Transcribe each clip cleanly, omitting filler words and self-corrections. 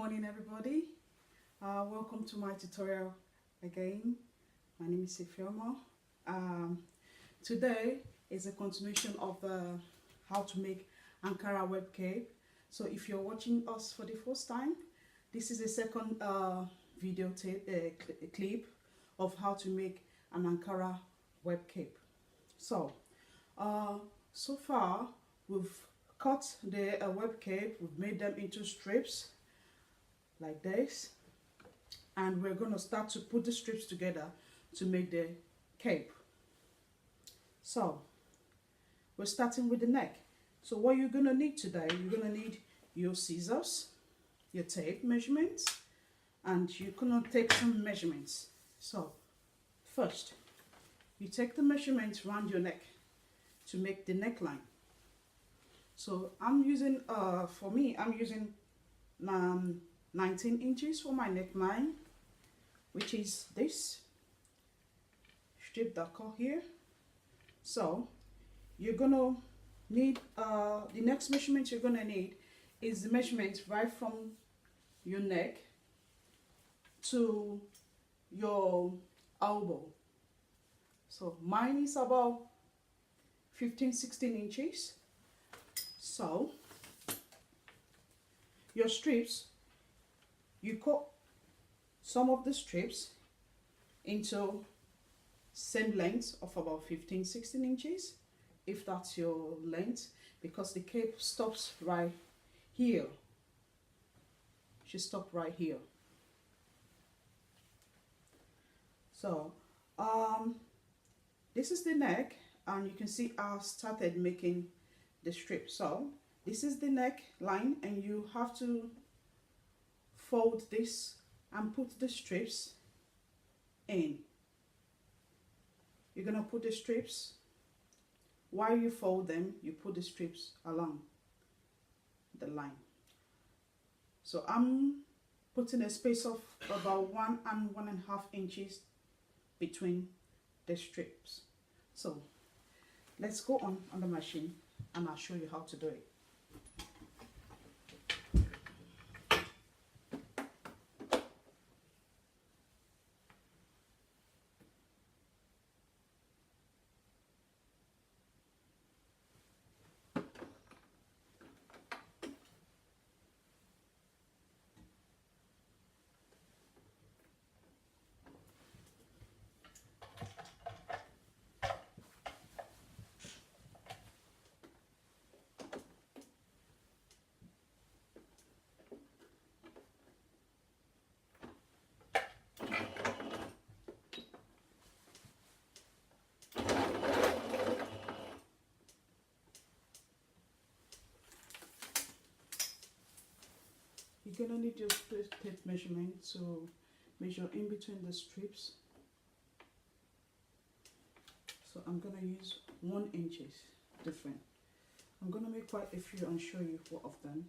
morning, everybody. Welcome to my tutorial again. My name is Ifeoma. Today is a continuation of the how to make Ankara Webcape. So if you're watching us for the first time, this is a second video clip of how to make an Ankara Webcape. So far we've cut the webcape, we've made them into strips like this, and we're going to start to put the strips together to make the cape. So we're starting with the neck. So what you're going to need today, you're going to need your scissors, your tape measurements, and you're going to take some measurements. So first you take the measurements around your neck to make the neckline. So I'm using for me I'm using 19 inches for my neckline, which is this strip that cut here. So you're gonna need the next measurement you're gonna need is the measurement right from your neck to your elbow. So mine is about 15-16 inches. So your strips, you cut some of the strips into same length of about 15-16 inches, if that's your length, because the cape stops right here. It should stop right here. So this is the neck, and you can see I started making the strip. So this is the neck line, and you have to fold this and put the strips in. You're gonna put the strips, while you fold them, you put the strips along the line. So I'm putting a space of about 1 and 1.5 inches between the strips. So let's go on the machine and I'll show you how to do it. You're gonna need your tape measurement to measure in between the strips. So I'm gonna use 1 inch different. I'm gonna make quite a few and show you what I've done.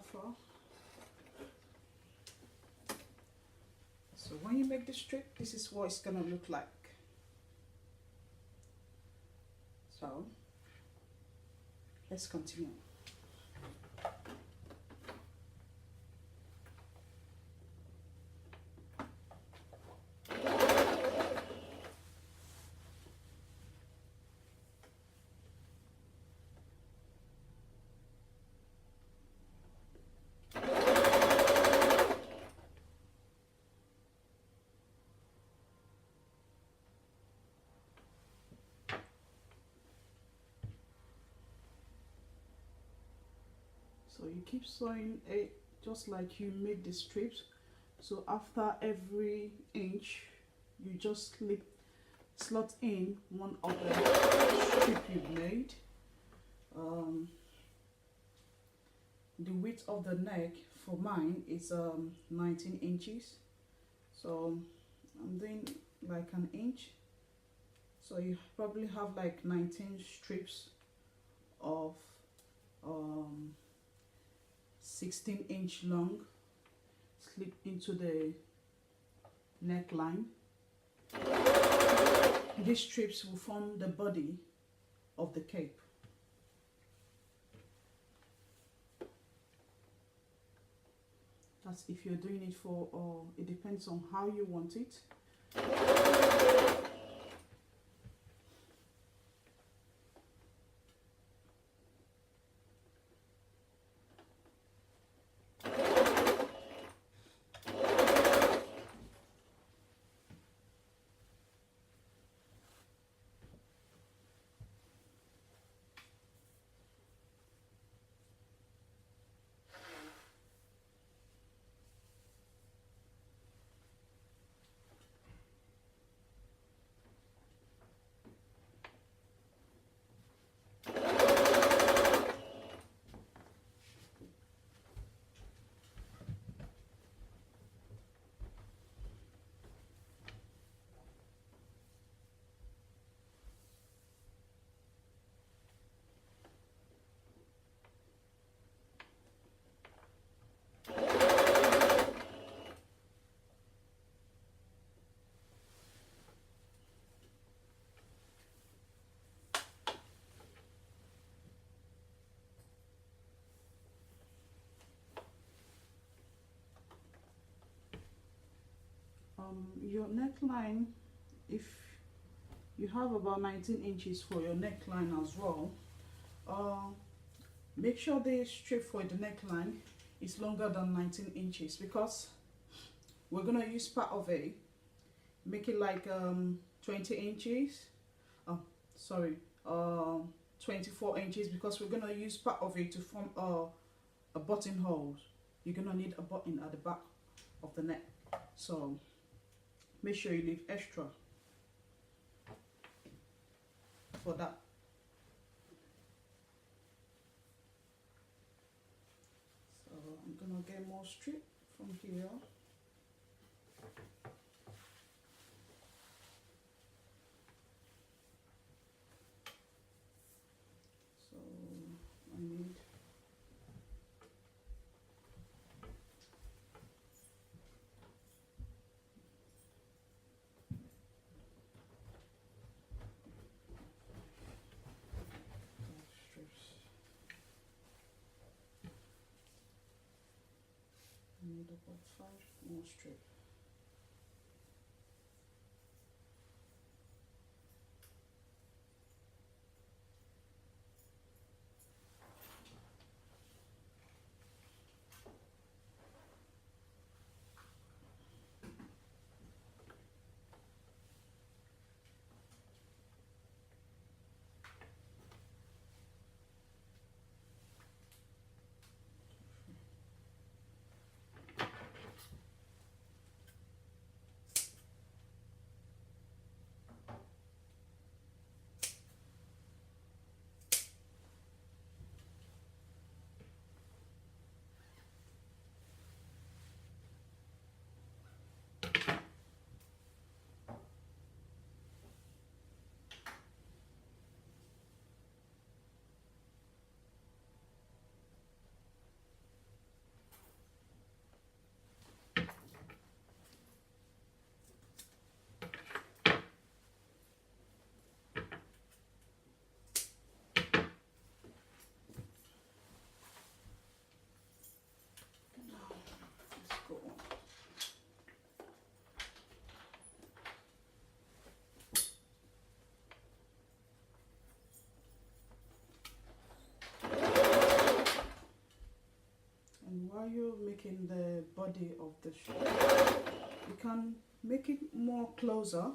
far. So when you make the strip, this is what it's gonna look like. So let's continue. So you keep sewing it just like you make the strips. So after every inch, you just slot in one of the strip you've made. The width of the neck for mine is 19 inches. So I'm doing like an inch. So you probably have like 19 strips of 16-inch long slip into the neckline. These strips will form the body of the cape. That's if you're doing it for, it depends on how you want it. Your neckline, if you have about 19 inches for your neckline as well, make sure the strip for the neckline is longer than 19 inches because we're gonna use part of it, make it like 20 inches, 24 inches, because we're gonna use part of it to form a buttonhole. You're gonna need a button at the back of the neck, so make sure you leave extra for that. So I'm gonna get more strip from here. So I need about 5 more strips. while you're making the body of the strip, you can make it more closer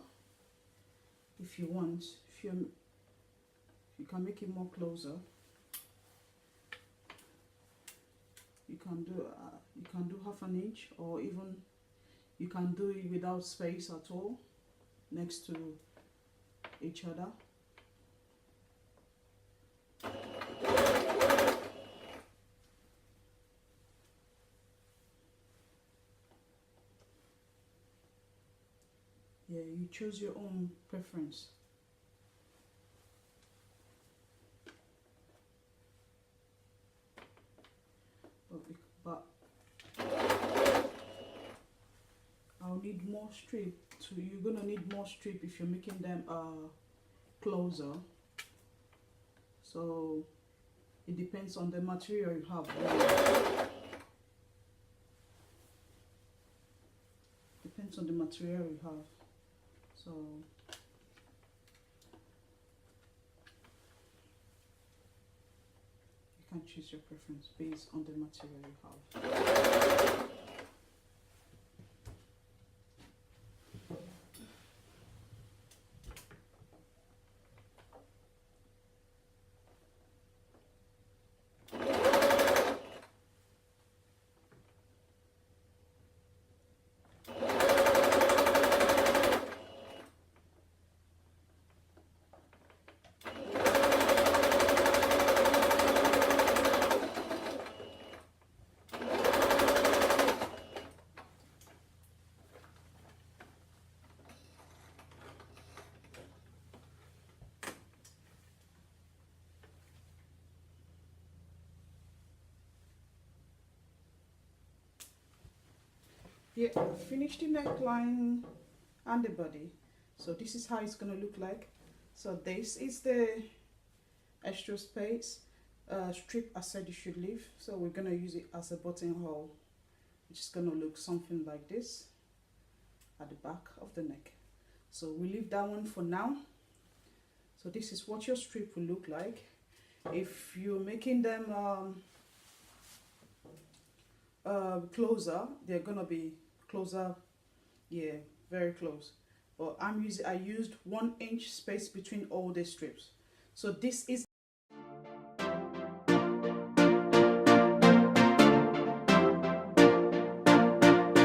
if you want. If you can make it more closer. You can do half an inch, or even you can do it without space at all next to each other. Yeah, you choose your own preference. But I'll need more strip. So you're gonna need more strip if you're making them closer. So it depends on the material you have. Depends on the material you have. So you can choose your preference based on the material you have. Yeah, I've finished the neckline and the body. So this is how it's gonna look like. So this is the extra space strip I said you should leave. So we're gonna use it as a buttonhole, which is gonna look something like this at the back of the neck. So we leave that one for now. So this is what your strip will look like. If you're making them closer, they're gonna be closer, yeah, very close. But I used 1 inch space between all the strips. So this is